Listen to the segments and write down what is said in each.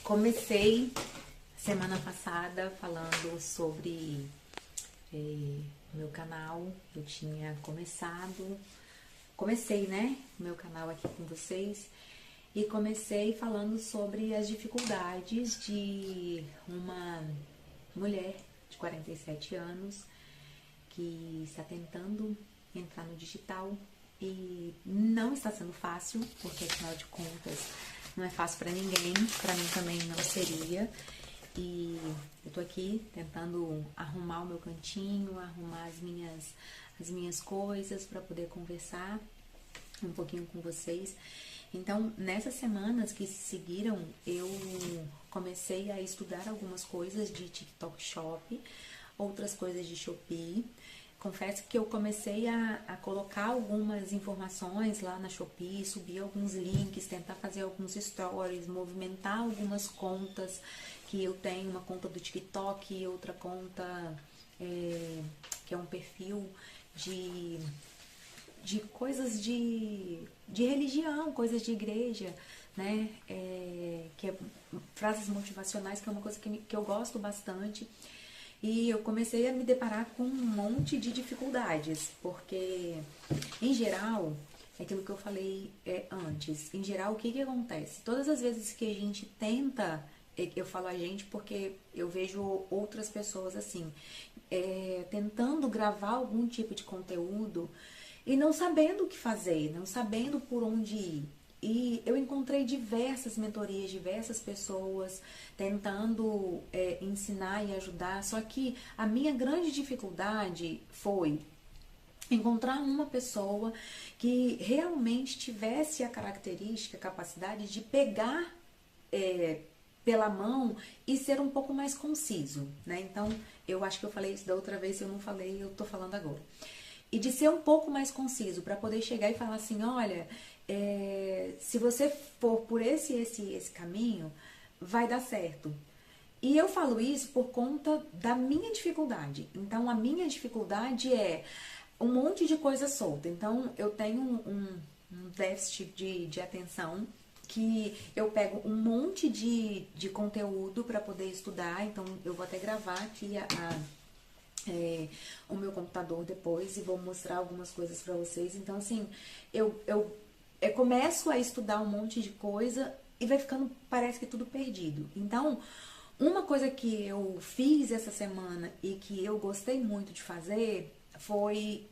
Comecei semana passada falando sobre o meu canal. Eu tinha comecei, né, o meu canal aqui com vocês, e comecei falando sobre as dificuldades de uma mulher de 47 anos que está tentando entrar no digital e não está sendo fácil, porque afinal de contas não é fácil para ninguém, para mim também não seria. E eu tô aqui tentando arrumar o meu cantinho, arrumar as minhas coisas para poder conversar um pouquinho com vocês. Então, nessas semanas que se seguiram, eu comecei a estudar algumas coisas de TikTok Shop, outras coisas de Shopee. Confesso que eu comecei a colocar algumas informações lá na Shopee, subir alguns links, tentar fazer alguns stories, movimentar algumas contas que eu tenho, uma conta do TikTok e outra conta que é um perfil de coisas de religião, coisas de igreja, né? Que é frases motivacionais, que é uma coisa que eu gosto bastante. E eu comecei a me deparar com um monte de dificuldades, porque, em geral, é aquilo que eu falei antes, em geral, o que acontece? Todas as vezes que a gente tenta, eu falo a gente porque eu vejo outras pessoas assim, tentando gravar algum tipo de conteúdo e não sabendo o que fazer, não sabendo por onde ir. E eu encontrei diversas mentorias, diversas pessoas tentando ensinar e ajudar, só que a minha grande dificuldade foi encontrar uma pessoa que realmente tivesse a característica, a capacidade de pegar pela mão e ser um pouco mais conciso, né? Então, eu acho que eu falei isso da outra vez, se eu não falei, eu tô falando agora. E de ser um pouco mais conciso, para poder chegar e falar assim, olha, se você for por esse caminho, vai dar certo. E eu falo isso por conta da minha dificuldade. Então, a minha dificuldade é um monte de coisa solta. Então, eu tenho um déficit de atenção, que eu pego um monte de conteúdo para poder estudar. Então, eu vou até gravar aqui o meu computador depois e vou mostrar algumas coisas para vocês. Então, assim, eu começo a estudar um monte de coisa e vai ficando, parece que tudo perdido. Então, uma coisa que eu fiz essa semana e que eu gostei muito de fazer foi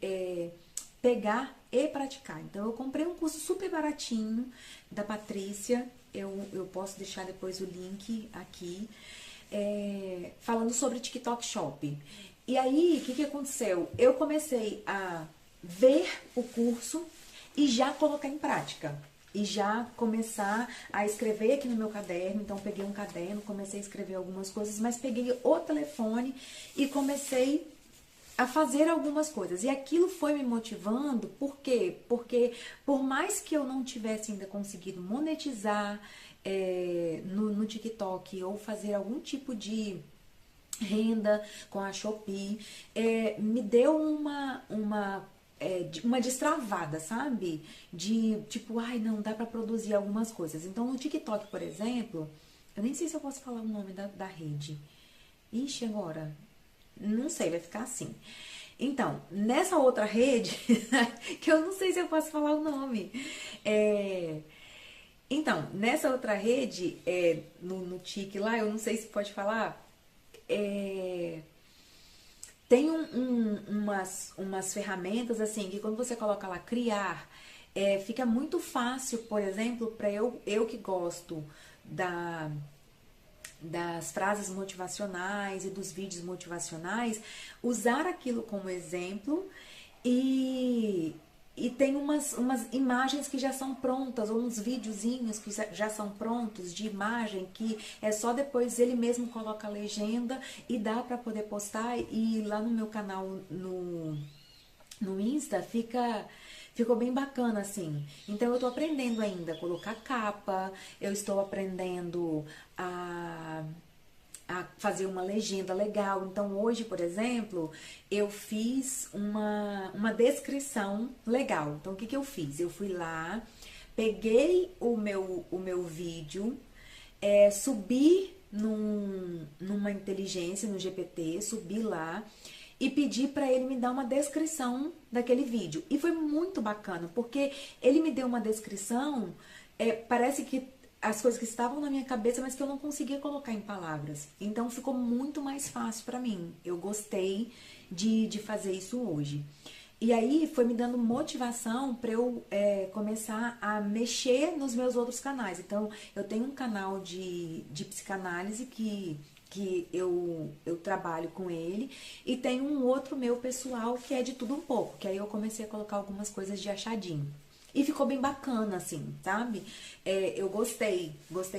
pegar e praticar. Então, eu comprei um curso super baratinho da Patrícia, eu posso deixar depois o link aqui, falando sobre TikTok Shop. E aí, o que aconteceu? Eu comecei a ver o curso e já colocar em prática. E já começar a escrever aqui no meu caderno. Então, peguei um caderno, comecei a escrever algumas coisas, mas peguei o telefone e comecei a fazer algumas coisas. E aquilo foi me motivando, por quê? Porque por mais que eu não tivesse ainda conseguido monetizar no TikTok ou fazer algum tipo de renda com a Shopee, me deu uma destravada, sabe? De tipo, ai, não, dá pra produzir algumas coisas. Então, no TikTok, por exemplo, eu nem sei se eu posso falar o nome da rede. Ixi, agora, não sei, vai ficar assim. Então, nessa outra rede, que eu não sei se eu posso falar o nome, então, nessa outra rede, no Tik lá, eu não sei se pode falar, tem umas ferramentas assim que quando você coloca lá criar, fica muito fácil, por exemplo, para eu que gosto das frases motivacionais e dos vídeos motivacionais, usar aquilo como exemplo e tem umas imagens que já são prontas, ou uns videozinhos que já são prontos de imagem, que é só depois ele mesmo coloca a legenda e dá para poder postar. E lá no meu canal no Insta ficou bem bacana, assim. Então, eu tô aprendendo ainda a colocar capa, eu estou aprendendo a fazer uma legenda legal. Então, hoje, por exemplo, eu fiz uma descrição legal. Então, o que eu fiz? Eu fui lá, peguei o meu vídeo, subir numa inteligência, no GPT, subir lá e pedir para ele me dar uma descrição daquele vídeo. E foi muito bacana, porque ele me deu uma descrição, parece que as coisas que estavam na minha cabeça, mas que eu não conseguia colocar em palavras. Então ficou muito mais fácil para mim. Eu gostei de fazer isso hoje. E aí foi me dando motivação para eu começar a mexer nos meus outros canais. Então eu tenho um canal de psicanálise que eu trabalho com ele, e tem um outro meu pessoal que é de tudo um pouco, que aí eu comecei a colocar algumas coisas de achadinho. E ficou bem bacana, assim, sabe? Eu gostei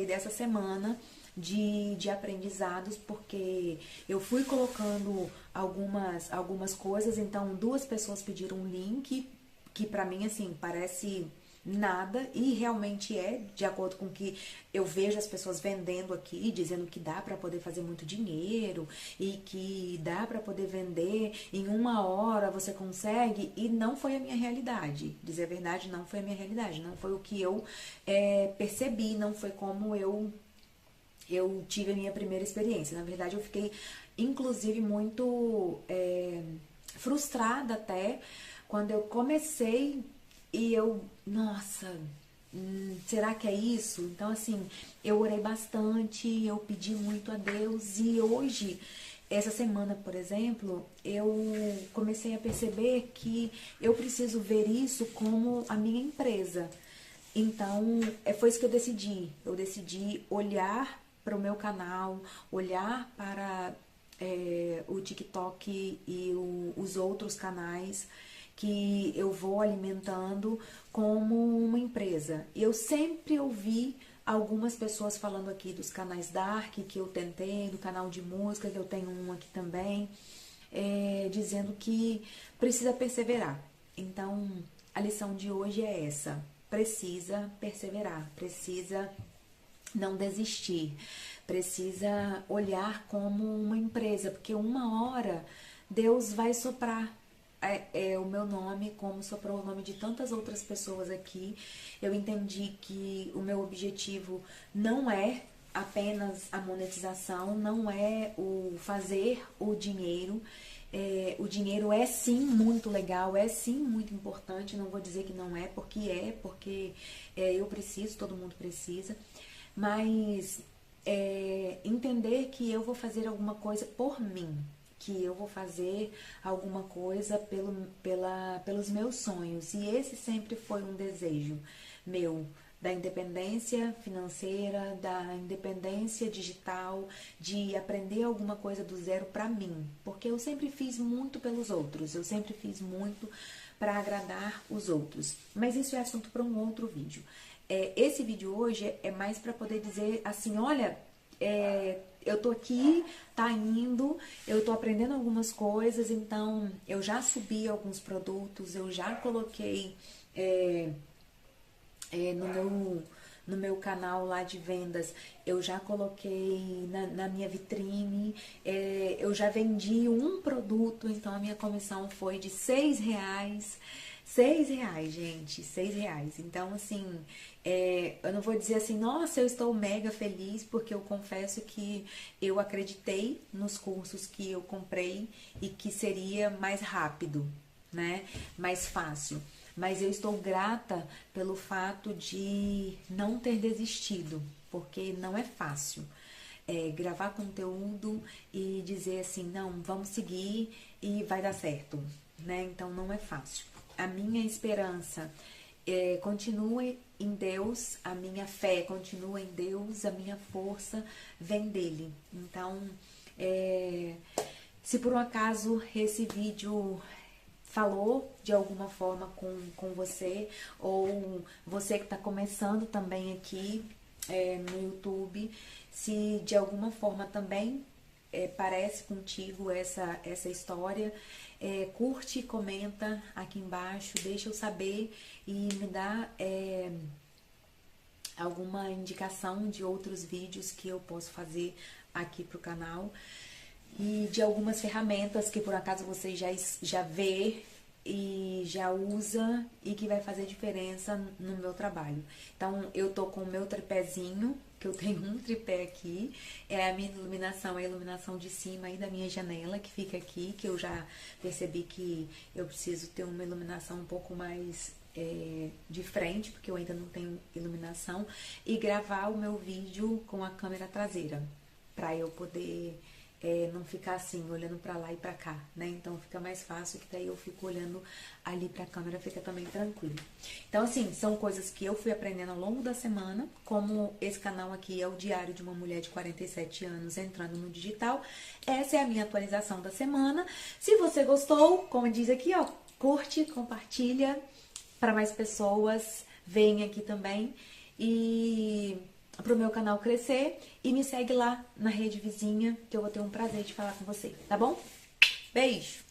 dessa semana de aprendizados, porque eu fui colocando algumas coisas, então 2 pessoas pediram um link, que pra mim, assim, parece nada, e realmente de acordo com o que eu vejo as pessoas vendendo aqui, dizendo que dá para poder fazer muito dinheiro e que dá para poder vender em 1 hora, você consegue, e não foi a minha realidade. Dizer a verdade, não foi a minha realidade, não foi o que eu percebi, não foi como eu tive a minha primeira experiência. Na verdade, eu fiquei, inclusive, muito frustrada até quando eu comecei. E nossa, será que é isso? Então, assim, eu orei bastante, eu pedi muito a Deus, e hoje, essa semana, por exemplo, eu comecei a perceber que eu preciso ver isso como a minha empresa. Então, foi isso que eu decidi. Eu decidi olhar para o meu canal, olhar para o TikTok e os outros canais que eu vou alimentando como uma empresa. Eu sempre ouvi algumas pessoas falando aqui dos canais Dark, que eu tentei, do canal de música, que eu tenho um aqui também, dizendo que precisa perseverar. Então, a lição de hoje é essa: precisa perseverar, precisa não desistir, precisa olhar como uma empresa, porque 1 hora Deus vai soprar o meu nome, como soprou o nome de tantas outras pessoas aqui. Eu entendi que o meu objetivo não é apenas a monetização, não é o fazer o dinheiro. O dinheiro é sim muito legal, é sim muito importante, não vou dizer que não é, porque eu preciso, todo mundo precisa, mas entender que eu vou fazer alguma coisa por mim, que eu vou fazer alguma coisa pelos meus sonhos. E esse sempre foi um desejo meu, da independência financeira, da independência digital, de aprender alguma coisa do zero para mim. Porque eu sempre fiz muito pelos outros, eu sempre fiz muito para agradar os outros. Mas isso é assunto para um outro vídeo. Esse vídeo hoje é mais para poder dizer assim, olha, eu tô aqui, tá indo, eu tô aprendendo algumas coisas, então eu já subi alguns produtos, eu já coloquei no meu canal lá de vendas, eu já coloquei na minha vitrine, eu já vendi um produto, então a minha comissão foi de R$6. R$6, gente, R$6. Então, assim, eu não vou dizer assim, nossa, eu estou mega feliz, porque eu confesso que eu acreditei nos cursos que eu comprei e que seria mais rápido, né? Mais fácil. Mas eu estou grata pelo fato de não ter desistido, porque não é fácil. Gravar conteúdo e dizer assim, não, vamos seguir e vai dar certo, né? Então não é fácil. A minha esperança continua em Deus, a minha fé continua em Deus, a minha força vem dele. Então, se por um acaso esse vídeo falou de alguma forma com você, ou você que está começando também aqui no YouTube, se de alguma forma também parece contigo essa história, curte e comenta aqui embaixo, deixa eu saber e me dá alguma indicação de outros vídeos que eu posso fazer aqui pro canal, e de algumas ferramentas que por acaso você já vê e já usa e que vai fazer diferença no meu trabalho. Então, eu tô com o meu tripézinho que eu tenho um tripé aqui, é a minha iluminação, a iluminação de cima aí da minha janela, que fica aqui, que eu já percebi que eu preciso ter uma iluminação um pouco mais de frente, porque eu ainda não tenho iluminação, e gravar o meu vídeo com a câmera traseira, pra eu poder não ficar assim, olhando pra lá e pra cá, né? Então fica mais fácil, que daí eu fico olhando ali pra câmera, fica também tranquilo. Então, assim, são coisas que eu fui aprendendo ao longo da semana, como esse canal aqui é o Diário de uma Mulher de 47 anos entrando no digital. Essa é a minha atualização da semana. Se você gostou, como diz aqui, ó, curte, compartilha para mais pessoas, vem aqui também e pro meu canal crescer, e me segue lá na rede vizinha, que eu vou ter um prazer de falar com você, tá bom? Beijo!